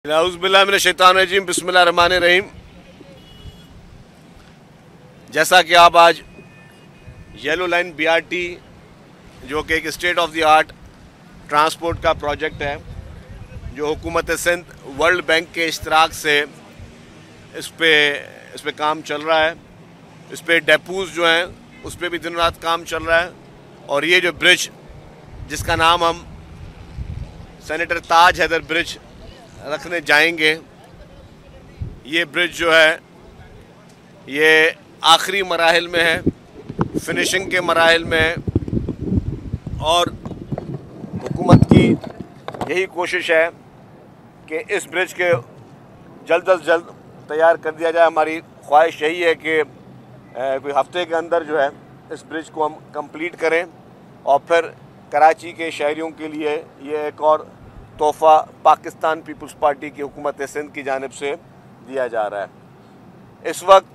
औज़ुबिल्लाहिमिनश्शैतानिर्रजीम बिस्मिल्लाहिर्रहमानिर्रहीम। जैसा कि आप आज येलो लाइन BRT जो कि एक state of the art transport का प्रोजेक्ट है जो हुकूमत सिंध वर्ल्ड बैंक के इश्तराक से इस पे काम चल रहा है। इस पे डेपोज़ जो हैं उस पर भी दिन रात काम चल रहा है। और ये जो ब्रिज जिसका नाम हम सेनेटर ताज हैदर ब्रिज रखने जाएंगे, ये ब्रिज जो है ये आखिरी मराहिल में है, फिनिशिंग के मराहिल में है। और हुकूमत की यही कोशिश है कि इस ब्रिज के जल्द अज जल्द तैयार कर दिया जाए। हमारी ख्वाहिश यही है कि कोई हफ्ते के अंदर जो है इस ब्रिज को हम कंप्लीट करें और फिर कराची के शहरियों के लिए ये एक और तोहफ़ा पाकिस्तान पीपल्स पार्टी की हुकूमत सिंध की जानिब से दिया जा रहा है। इस वक्त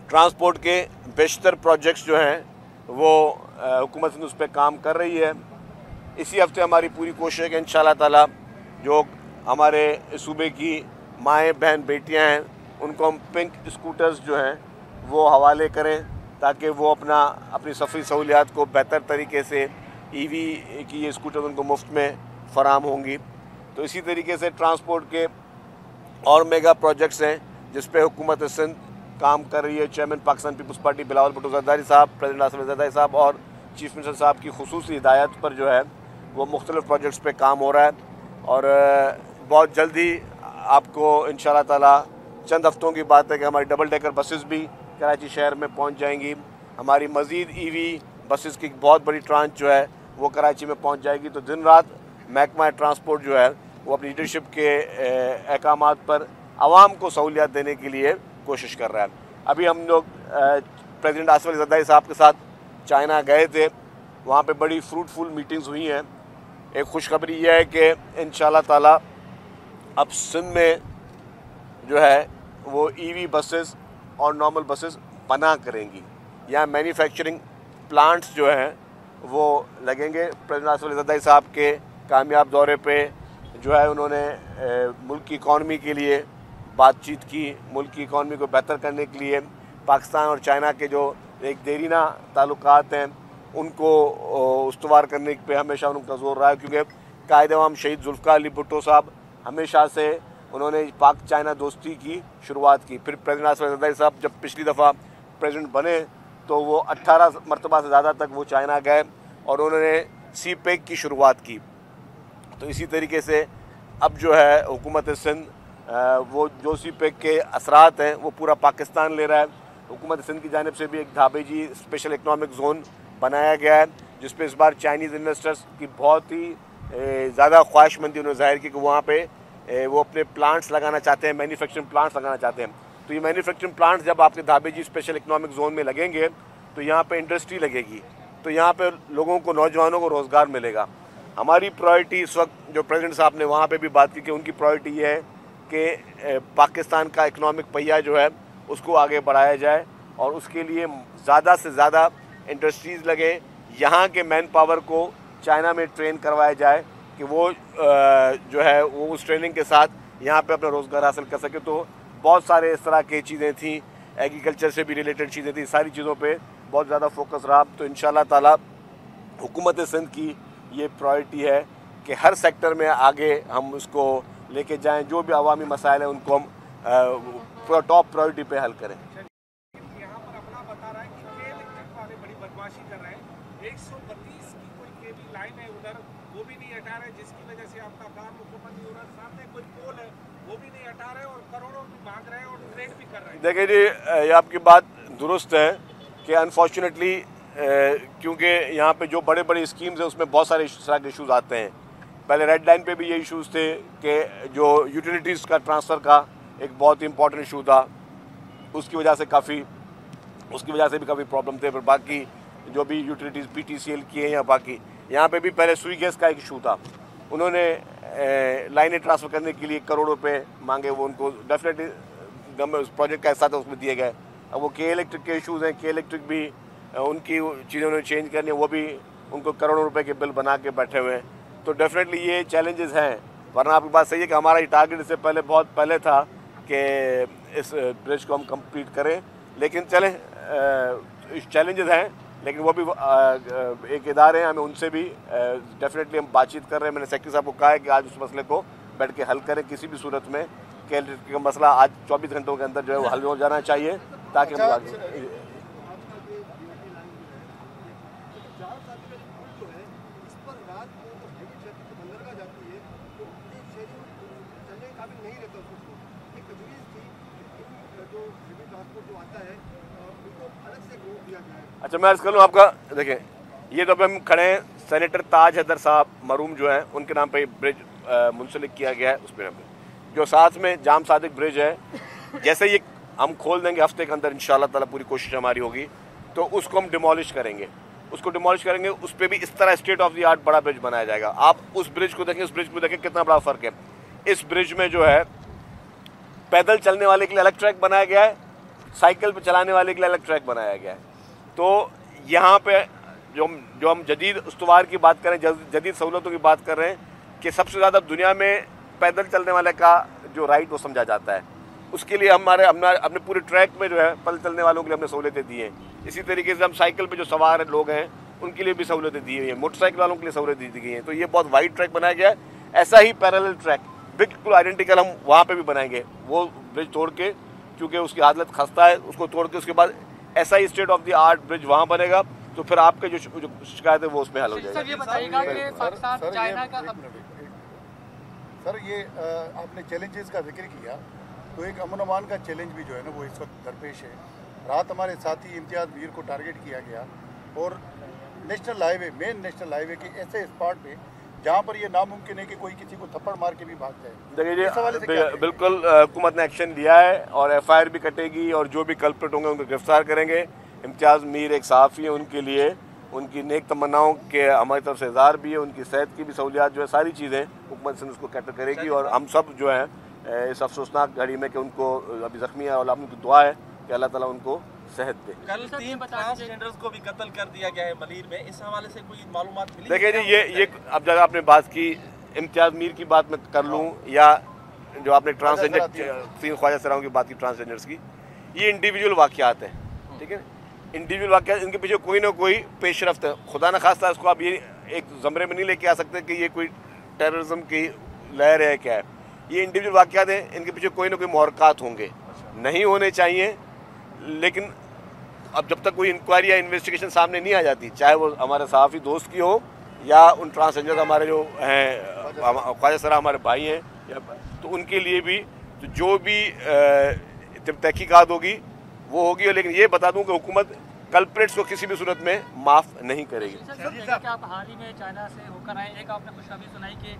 ट्रांसपोर्ट के बेशतर प्रोजेक्ट्स जो हैं वो हुकूमत सिंध उस पर काम कर रही है। इसी हफ्ते हमारी पूरी कोशिश है कि इंशाअल्लाह ताला जो हमारे सूबे की माएँ बहन बेटियां हैं उनको हम पिंक स्कूटर्स जो हैं वो हवाले करें ताकि वो अपनी सफ़री सहूलियात को बेहतर तरीके से EV की ये स्कूटर उनको मुफ्त में फ़राम होंगी। तो इसी तरीके से ट्रांसपोर्ट के और मेगा प्रोजेक्ट्स हैं जिस पे हुकूमत सिंध काम कर रही है। चेयरमैन पाकिस्तान पीपल्स पार्टी बिलावल भुट्टो ज़रदारी साहब, प्रेसिडेंट आसिफ ज़रदारी साहब और चीफ मिनिस्टर साहब की खुसूसी हिदायत पर जो है वो मुख्तलिफ़ प्रोजेक्ट्स पे काम हो रहा है। और बहुत जल्दी आपको इंशाअल्लाह ताला चंद हफ्तों की बात है कि हमारी डबल डेकर बसेस भी कराची शहर में पहुँच जाएंगी। हमारी मज़ीद EV बसेस की बहुत बड़ी ट्रांच जो है वो कराची में पहुँच जाएगी। तो दिन रात महकमा ट्रांसपोर्ट जो है वो अपनी लीडरशिप के अहकामात पर आवाम को सहूलियत देने के लिए कोशिश कर रहा है। अभी हम लोग प्रेसिडेंट आसिफ अली ज़रदारी साहब के साथ चाइना गए थे, वहाँ पे बड़ी फ्रूटफुल मीटिंग्स हुई हैं। एक खुशखबरी यह है कि इंशाअल्लाह ताला अब सिंध में जो है वो EV बसेस और नॉर्मल बसेस बना करेंगी। यहाँ मैन्युफैक्चरिंग प्लांट्स जो हैं वो लगेंगे। प्रेसिडेंट आसिफ अली ज़रदारी साहब के कामयाब दौरे पे जो है उन्होंने मुल्क की इकॉनमी के लिए बातचीत की, मुल्क की इकॉनमी को बेहतर करने के लिए पाकिस्तान और चाइना के जो एक देरीना ताल्लुकात हैं उनको उस्तवार करने पे हमेशा उनका जोर रहा है। क्योंकि कायद-ए-आवाम शहीद जुल्फ़िकार अली भुट्टो साहब हमेशा से उन्होंने पाक चाइना दोस्ती की शुरुआत की। फिर प्रेसिडेंट आसिफ अली ज़रदारी साहब जब पिछली दफ़ा प्रेसिडेंट बने तो वो 18 मरतबा से ज़्यादा तक वो चाइना गए और उन्होंने CPEC की शुरुआत की। तो इसी तरीके से अब जो है हुकूमत सिंध वो जो CPEC के असरात हैं वो पूरा पाकिस्तान ले रहा है। हुकूमत सिंध की जानिब से भी एक धाबेजी स्पेशल इकनॉमिक जोन बनाया गया है जिस पे इस बार चाइनीज़ इन्वेस्टर्स की बहुत ही ज़्यादा ख्वाहिशमंदी उन्होंने ज़ाहिर की कि वहाँ पे वो अपने प्लांट्स लगाना चाहते हैं, मैन्युफैक्चरिंग प्लांट्स लगाना चाहते हैं। तो ये मैन्युफैक्चरिंग प्लांट्स जब आपके धाबेजी स्पेशल इकनॉमिक जोन में लगेंगे तो यहाँ पे इंडस्ट्री लगेगी, तो यहाँ पे लोगों को, नौजवानों को रोज़गार मिलेगा। हमारी प्रायोरिटी इस वक्त जो प्रेसिडेंट साहब ने वहाँ पे भी बात की कि उनकी प्रायोरिटी ये है कि पाकिस्तान का इकनॉमिक पहिया जो है उसको आगे बढ़ाया जाए और उसके लिए ज़्यादा से ज़्यादा इंडस्ट्रीज़ लगे, यहाँ के मैन पावर को चाइना में ट्रेन करवाया जाए कि वो जो है वो उस ट्रेनिंग के साथ यहाँ पे अपना रोज़गार हासिल कर सके। तो बहुत सारे इस तरह की चीज़ें थी, एग्रीकल्चर से भी रिलेटेड चीज़ें थी, सारी चीज़ों पे बहुत ज़्यादा फोकस रहा। तो इंशाअल्लाह ताला हुकूमत सिंध की ये प्रायोरिटी है कि हर सेक्टर में आगे हम उसको लेके जाएं, जो भी अवामी मसाइल हैं उनको हम टॉप प्रायोरिटी पे हल करें। यहाँ पर अपना बता रहा है कि के वाले बड़ी बदमाशी कर रहे हैं। 132 की कोई केबल लाइन है उधर, वो भी नहीं हटा रहे, जिसकी वजह से आपका काम मुकम्मल नहीं हो रहा। सामने कोई पोल है वो भी नहीं हटा रहे और करोड़ों भी मांग रहे हैं और ट्रेड भी कर रहे हैं। देखिए जी, ये आपकी बात दुरुस्त है कि अनफॉर्चुनेटली क्योंकि यहाँ पे जो बड़े बड़े स्कीम्स हैं उसमें बहुत सारे इस तरह के इशूज़ आते हैं। पहले रेड लाइन पे भी ये इशूज़ थे कि जो यूटिलिटीज़ का ट्रांसफ़र का एक बहुत ही इंपॉर्टेंट इशू था, उसकी वजह से भी काफ़ी प्रॉब्लम थे। फिर बाकी जो भी यूटिलिटीज़ PTCL की हैं या बाकी यहाँ पे भी पहले सुई गैस का एक इशू था, उन्होंने लाइनें ट्रांसफ़र करने के लिए करोड़ रुपए मांगे, वो उनको डेफिनेटली गवर्नमेंट प्रोजेक्ट का हिस्सा था उसमें दिए गए। अब वो के इलेक्ट्रिक के इशूज़ हैं, के इलेक्ट्रिक भी उनकी चीज़ें उन्होंने चेंज करनी है, वो भी उनको करोड़ों रुपए के बिल बना के बैठे हुए हैं। तो डेफिनेटली ये चैलेंजेस हैं वरना आपकी बात सही है कि हमारा ये टारगेट इससे पहले बहुत पहले था कि इस ब्रिज को हम कंप्लीट करें, लेकिन चलें चैलेंजेस हैं, लेकिन वो भी एक इदारे हैं, हमें उनसे भी डेफिनेटली हम बातचीत कर रहे हैं। मैंने सेक्रेटरी साहब को कहा है कि आज उस मसले को बैठ के हल करें किसी भी सूरत में, कि का मसला आज 24 घंटों के अंदर जो है वो हल हो जाना चाहिए, ताकि हम आगे अच्छा मैं अर्ज़ कर लूँ आपका। देखें, ये तो अभी हम खड़े हैं, सेनेटर ताज हैदर साहब मरूम जो हैं उनके नाम पे ब्रिज मुंसलिक किया गया है। उस पर जो साथ में जाम सादिक ब्रिज है, जैसे ये हम खोल देंगे हफ्ते के अंदर इंशाल्लाह ताला, पूरी कोशिश हमारी होगी, तो उसको हम डिमोलिश करेंगे। उसको डिमोलिश करेंगे, उस पर भी इस तरह स्टेट ऑफ द आर्ट बड़ा ब्रिज बनाया जाएगा। आप उस ब्रिज को देखें, उस ब्रिज को देखें कितना बड़ा फ़र्क है। इस ब्रिज में जो है पैदल चलने वाले के लिए अलग ट्रैक बनाया गया है, साइकिल पर चलाने वाले के लिए अलग ट्रैक बनाया गया है। तो यहाँ पे जो हम जदीद उस्तवार की बात करें, जदीद सहूलतों की बात कर रहे हैं, कि सबसे ज़्यादा दुनिया में पैदल चलने वाले का जो राइट वो समझा जाता है। उसके लिए अपने पूरे ट्रैक में जो है पैदल चलने वालों के लिए हमने सहूलतें दी हैं। इसी तरीके से हम साइकिल पे जो सवार लोग हैं उनके लिए भी सहूलतें दी हुई हैं, मोटरसाइकिल वालों के लिए सहूलतें दी गई हैं। तो ये बहुत वाइड ट्रैक बनाया गया है। ऐसा ही पैरेलल ट्रैक बिल्कुल आइडेंटिकल हम वहाँ पर भी बनाएंगे, वो ब्रिज तोड़ के, क्योंकि उसकी हालत खस्ता है, उसको तोड़ के उसके बाद ऐसा ही state of the art bridge वहाँ बनेगा। तो फिर आपके जो शिकायत है वो उसमें हल हो जाएगा। सर ये बताइएगा कि पाकिस्तान चाइना का सर ये आपने चैलेंजेस का जिक्र किया, तो एक अमन अमान का चैलेंज भी जो है ना वो इस वक्त दरपेश है। रात हमारे साथी इम्तियाज़ मीर को टारगेट किया गया और national highway, main national highway के ऐसे स्पॉट पे जहाँ पर ये नामुमकिन है कि कोई किसी को थप्पड़ मार के भी भाग जाए। देखिए जी, बिल्कुल हुकूमत ने एक्शन लिया है और FIR भी कटेगी और जो भी कल्प्रिट होंगे उनको गिरफ्तार करेंगे। इम्तियाज़ मीर एक सहाफ़ी है, उनके लिए उनकी नेक तमन्नाओं के हमारी तरफ से इज़हार भी है, उनकी सेहत की भी सहूलियात जो है, सारी चीज़ें हुकूमत से उसको कैटर करेगी। और हम सब जो है इस अफसोसनाक घड़ी में कि उनको अभी ज़ख्मी है और उनकी दुआ है कि अल्लाह ताला उनको सेहत दे। कल 3 ट्रांसजेंडर्स को भी कत्ल कर दिया गया है मलीर में, इस हवाले से कोई मालूमात मिली? देखिए जी, ये अब जब आपने बात की इम्तियाज़ मीर की बात मैं कर लूँ या जो आपने ट्रांसजेंडर 3 ख्वाजा सराओं की बात की ट्रांसजेंडर्स की, ये इंडिविजुअल वाक़यात हैं, ठीक है। इंडिविजुअल वाक़यात, इनके पीछे कोई ना कोई पेशरफ्त है। खुदा न खास्ता इसको आप ये एक ज़मरे में नहीं लेके आ सकते कि ये कोई टेररिज्म की लहर है क्या है। ये इंडिविजुअल वाक़यात हैं, इनके पीछे कोई ना कोई मुहर्रकात होंगे, नहीं होने चाहिए। लेकिन अब जब तक कोई इंक्वायरी या इन्वेस्टिगेशन सामने नहीं आ जाती, चाहे वो हमारे सहाफ़ी दोस्त की हो या उन ट्रांसजेंडर हमारे जो हैं ख्वाजा सरा हमारे भाई हैं, तो उनके लिए भी तो जो भी जब तहकीकात होगी वो होगी। लेकिन ये बता दूं कि हुकूमत कल्प्रिट्स को किसी भी सूरत में माफ़ नहीं करेगी। सर आप हाल ही में चाइना से होकर आए, एक आपने खुशखबरी सुनाई कि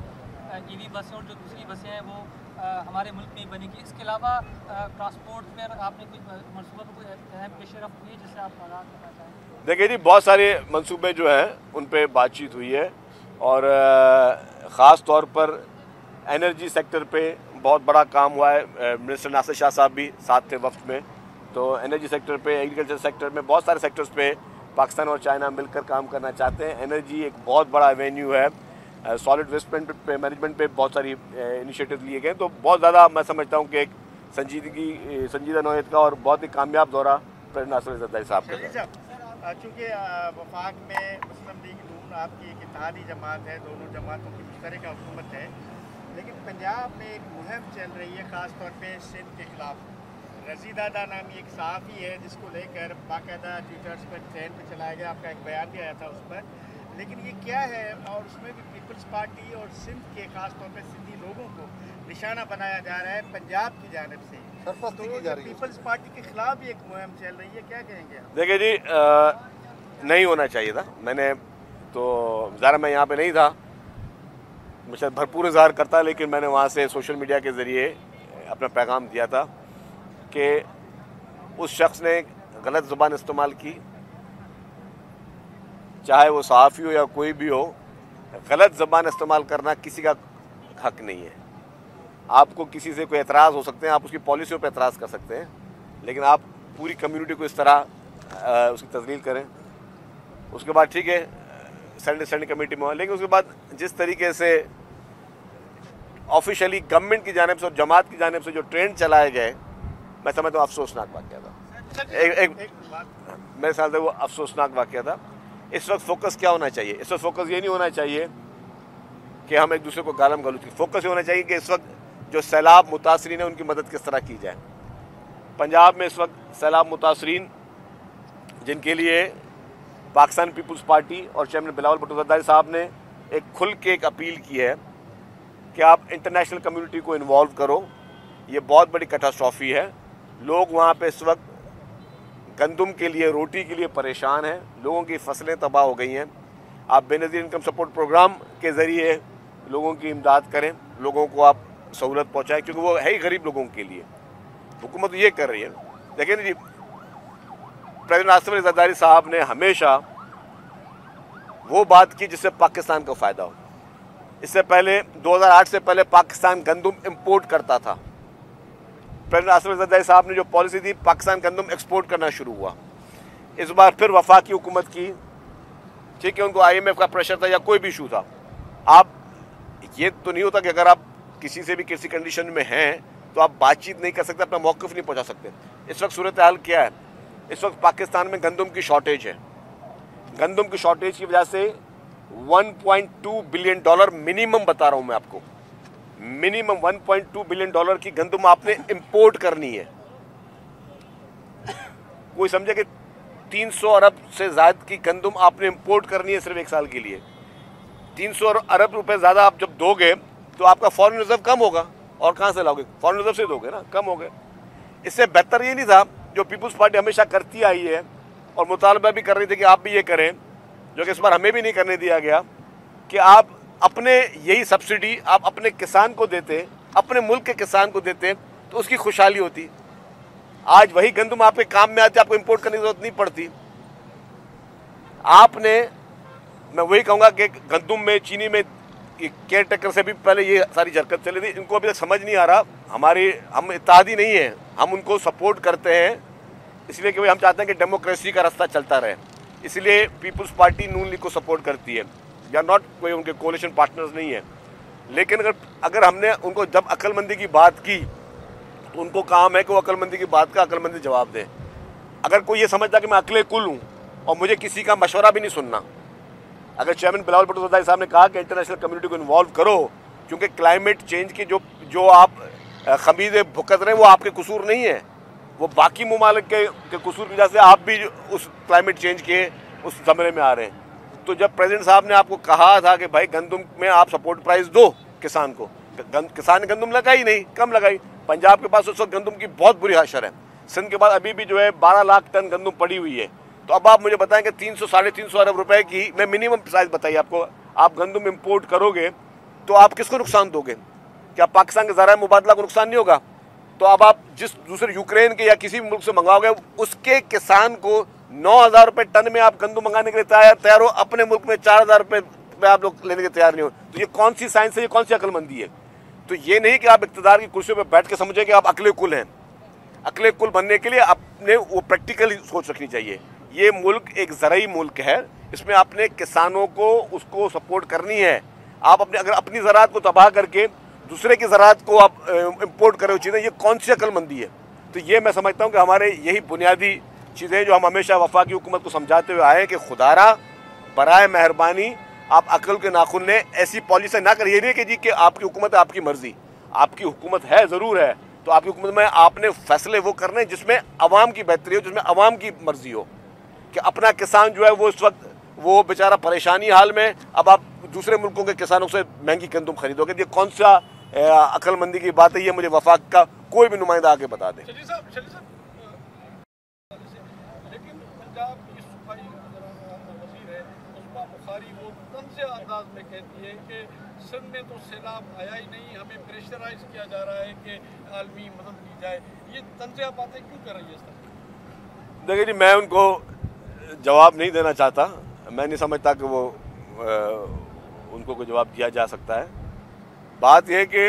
EV बसें और जो दूसरी बसें हैं वो हमारे मुल्क में बनेगी। इसके अलावा ट्रांसपोर्ट में आपने कोई मनसूबा पर कोई अहम पेशरफ्त हुई है जिससे आप आगाह करना चाहें? देखिए जी, बहुत सारे मंसूबे जो हैं उन पर बातचीत हुई है और ख़ास तौर पर एनर्जी सेक्टर पे बहुत बड़ा काम हुआ है। मिनिस्टर नासिर शाह साहब भी साथ थे वफ्द में। तो एनर्जी सेक्टर पे, एग्रीकल्चर सेक्टर में, बहुत सारे सेक्टर्स पे पाकिस्तान और चाइना मिलकर काम करना चाहते हैं। एनर्जी एक बहुत बड़ा एवेन्यू है। सॉलिड वेस्ट मैनेजमेंट पे बहुत सारी इनिशिएटिव लिए गए। तो बहुत ज़्यादा मैं समझता हूँ कि एक संजीदा नौयत का और बहुत ही कामयाब दौरा प्रेसिडेंट नासिर जरदारी साहब का। चूँकि वफाक में मुस्लिम लीग नून आपकी एक इत्तेहादी जमात है, दोनों जमातों की मुश्तरका हुकूमत है, लेकिन पंजाब में एक मुहिम चल रही है ख़ास तौर पे सिंध के ख़िलाफ़। रज़ी दादा नामी एक सहाफ़ी है जिसको लेकर बाकायदा ट्विटर्स पर ट्रेंड पे चलाया गया, आपका एक बयान भी आया था उस पर। लेकिन ये क्या है, और उसमें भी पीपल्स पार्टी और सिंध के ख़ास तौर पर सिंधी लोगों को निशाना बनाया जा रहा है पंजाब की जानिब से। तो पीपल्स पार्टी के ख़िलाफ़ भी एक मुहिम चल रही है, क्या कहेंगे आप? देखिए जी, नहीं होना चाहिए था। मैंने तो ज़रा मैं यहाँ पे नहीं था, मैं शायद भरपूर इज़हार करता, लेकिन मैंने वहाँ से सोशल मीडिया के ज़रिए अपना पैगाम दिया था कि उस शख्स ने गलत ज़ुबान इस्तेमाल की, चाहे वो सहाफ़ी हो या कोई भी हो, गलत ज़बान इस्तेमाल करना किसी का हक नहीं है। आपको किसी से कोई एतराज़ हो सकते हैं, आप उसकी पॉलिसियों पर एतराज़ कर सकते हैं, लेकिन आप पूरी कम्युनिटी को इस तरह उसकी तज़लील करें, उसके बाद ठीक है स्टैंडिंग कमेटी में हो। लेकिन उसके बाद जिस तरीके से ऑफिशियली गवर्नमेंट की जानिब से और जमात की जानिब से जो ट्रेंड चलाए गए, मैं समझता हूँ अफसोसनाक वाक़या था। एक मेरे ख्याल से वो अफसोसनाक वाक़या था। इस वक्त फोकस क्या होना चाहिए? इस वक्त फोकस ये नहीं होना चाहिए कि हम एक दूसरे को गालम गलौज की, फोकस ये होना चाहिए कि इस वक्त जो सैलाब मुतासरीन है उनकी मदद किस तरह की जाए। पंजाब में इस वक्त सैलाब मुतासरीन जिनके लिए पाकिस्तान पीपल्स पार्टी और चेयरमैन बिलावल भुट्टो ज़रदारी साहब ने एक खुल के एक अपील की है कि आप इंटरनेशनल कम्युनिटी को इन्वॉल्व करो। ये बहुत बड़ी कैटास्ट्रॉफी है। लोग वहाँ पे इस वक्त गंदम के लिए, रोटी के लिए परेशान हैं। लोगों की फसलें तबाह हो गई हैं। आप बेनज़ीर इनकम सपोर्ट प्रोग्राम के ज़रिए लोगों की इमदाद करें, लोगों को आप सहूलत पहुँचाएँ, क्योंकि वो है ही गरीब लोगों के लिए। हुकूमत ये कर रही है। लेकिन जी प्रेसिडेंट आसिफ अली ज़रदारी साहब ने हमेशा वो बात की जिससे पाकिस्तान को फ़ायदा हो। इससे पहले 2008 से पहले पाकिस्तान गंदम इंपोर्ट करता था। प्रेसिडेंट आसिफ अली ज़रदारी साहब ने जो पॉलिसी दी, पाकिस्तान गंदम एक्सपोर्ट करना शुरू हुआ। इस बार फिर वफाकी हुकूमत की, ठीक है, उनको IMF का प्रेशर था या कोई भी इशू था। आप ये तो नहीं होता कि अगर आप किसी से भी किसी कंडीशन में हैं तो आप बातचीत नहीं कर सकते, अपना मौक़िफ़ नहीं पहुँचा सकते। इस वक्त सूरत हाल क्या है? इस वक्त पाकिस्तान में गंदम की शॉर्टेज है। गंदम की शॉर्टेज की वजह से $1.2 बिलियन मिनिमम बता रहा हूँ मैं आपको, मिनिमम $1.2 बिलियन की गंदम आपने इंपोर्ट करनी है। कोई समझे कि 300 अरब से ज़्यादा की गंदम आपने इंपोर्ट करनी है सिर्फ एक साल के लिए। 300 अरब रुपए ज़्यादा आप जब दोगे तो आपका फॉरेन रिजर्व कम होगा, और कहाँ से लाओगे? फॉरेन रिजर्व से दोगे ना, कम हो गए। इससे बेहतर ये नहीं था जो पीपल्स पार्टी हमेशा करती आई है और मुतालबा भी कर रही थी कि आप भी ये करें, जो कि इस बार हमें भी नहीं करने दिया गया, कि आप अपने यही सब्सिडी आप अपने किसान को देते, अपने मुल्क के किसान को देते तो उसकी खुशहाली होती। आज वही गंदम आपके काम में आती, आपको इंपोर्ट करने की जरूरत नहीं पड़ती। आपने, मैं वही कहूँगा कि गंदम में, चीनी में केयर टेकर से भी पहले ये सारी हरकत चली थी। इनको अभी तक समझ नहीं आ रहा। हम इत्तेहादी नहीं है, हम उनको सपोर्ट करते हैं इसलिए कि भाई हम चाहते हैं कि डेमोक्रेसी का रास्ता चलता रहे। इसलिए पीपल्स पार्टी नून लीग को सपोर्ट करती है, या नॉट कोई उनके कोalition पार्टनर्स नहीं है। लेकिन अगर हमने उनको जब अक्लमंदी की बात की तो उनको काम है कि वो अक्लमंदी की बात का अक्लमंदी जवाब दें। अगर कोई ये समझता कि मैं अकले कुल हूँ और मुझे किसी का मशवरा भी नहीं सुनना, अगर चेयरमैन बिलावल भुट्टो ज़रदारी साहब ने कहा कि इंटरनेशनल कम्युनिटी को इन्वॉल्व करो, क्योंकि क्लाइमेट चेंज की जो आप खमीज़े भुगत रहे हैं वो आपके कसूर नहीं है, वो बाकी ममालिक के कसूर की वजह से आप भी उस क्लाइमेट चेंज के उस ज़मरे में आ रहे हैं। तो जब प्रेसिडेंट साहब ने आपको कहा था कि भाई गंदम में आप सपोर्ट प्राइस दो किसान को, किसान ने गंदम लगाई नहीं, कम लगाई। पंजाब के पास उस वक्त गंदम की बहुत बुरी हाशर है। सिंध के बाद अभी भी जो है 12 लाख टन गंदम पड़ी हुई है। तो अब आप मुझे बताएं कि 300-350 अरब रुपए की, मैं मिनिमम प्राइस बताइए आपको, आप गंदम इंपोर्ट करोगे तो आप किसको नुकसान दोगे? क्या पाकिस्तान के ज़राए मुबादला को नुकसान नहीं होगा? तो अब आप जिस दूसरे यूक्रेन के या किसी भी मुल्क से मंगाओगे, उसके किसान को 9,000 रुपये टन में आप गंदम मंगाने के लिए तैयार हो, अपने मुल्क में 4,000 रुपये में आप लोग लेने के तैयार नहीं हो। तो ये कौन सी साइंस है, ये कौन सी अक्लमंदी है? तो ये नहीं कि आप इक़्तिदार की कुर्सियों पर बैठ के समझे कि आप अकले कुल हैं। अकले कुल बनने के लिए आपने वो प्रैक्टिकली सोच रखनी चाहिए। ये मुल्क एक ज़राई मुल्क है, इसमें आपने किसानों को उसको सपोर्ट करनी है। आप अगर अपनी ज़राअत को तबाह करके दूसरे की ज़राअत को आप इंपोर्ट करो चीज़ें, ये कौन सी अक्लमंदी है? तो ये मैं समझता हूँ कि हमारे यही बुनियादी चीज़ें जो हम हमेशा वफाकी हुकूमत को समझाते हुए आए कि खुदारा बराए मेहरबानी आप अकल के नाखुन ने ऐसी पॉलिसी ना करिए। नहीं कि जी कि आपकी हुकूमत है, आपकी मर्ज़ी, आपकी हुकूमत है, ज़रूर है, तो आपकी हुकूमत में आपने फैसले वो करने हैं जिसमें अवाम की बेहतरी हो, जिसमें अवाम की मर्ज़ी हो। कि अपना किसान जो है वो इस वक्त वो बेचारा परेशानी हाल में, अब आप दूसरे मुल्कों के किसानों से महंगी गंदम खरीदोगे, ये कौन सा अक्लमंदी की बात है? ये मुझे वफाक का कोई भी नुमाइंदा आके बता दे। लेकिन पंजाब की सूबाई वज़ीर है उसमा बुखारी वो तंज़ अंदाज में कहती है कि सिंध में तो सैलाब आया ही नहीं, हमें प्रेशराइज किया जा रहा है कि आलमी मदद की जाए। ये तंज़ बातें क्यों कर रही है सर? देखिए जी, मैं उनको जवाब नहीं देना चाहता। मैं नहीं समझता कि वो उनको कोई जवाब दिया जा सकता है। बात यह है कि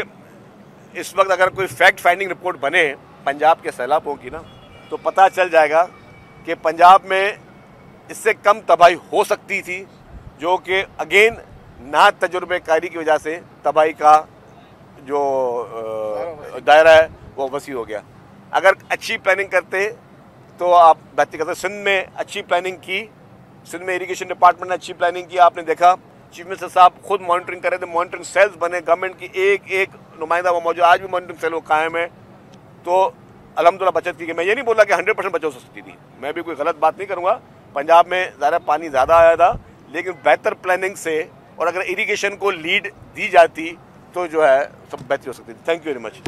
इस वक्त अगर कोई फैक्ट फाइंडिंग रिपोर्ट बने पंजाब के सैलाबों की ना, तो पता चल जाएगा कि पंजाब में इससे कम तबाही हो सकती थी, जो कि अगेन ना तजुर्बेकारी की वजह से तबाही का जो दायरा है वो वसी हो गया। अगर अच्छी प्लानिंग करते तो आप बेहतर करते। सिंध में अच्छी प्लानिंग की, सिंध में इरिगेशन डिपार्टमेंट ने अच्छी प्लानिंग की। आपने देखा चीफ मिनिस्टर साहब खुद मॉनिटरिंग कर रहे थे, मॉनिटरिंग सेल्स बने, गवर्नमेंट की एक एक नुमाइंदा वो मौजूद, आज भी मॉनिटरिंग सेल वो कायम है। तो अल्हम्दुलिल्लाह बचत की। मैं ये नहीं बोला कि 100% बचत हो सकती थी, मैं भी कोई गलत बात नहीं करूँगा। पंजाब में ज़्यादा पानी ज़्यादा आया था, लेकिन बेहतर प्लानिंग से और अगर इरिगेशन को लीड दी जाती तो जो है सब बेहतरी हो सकती थी। Thank you very much.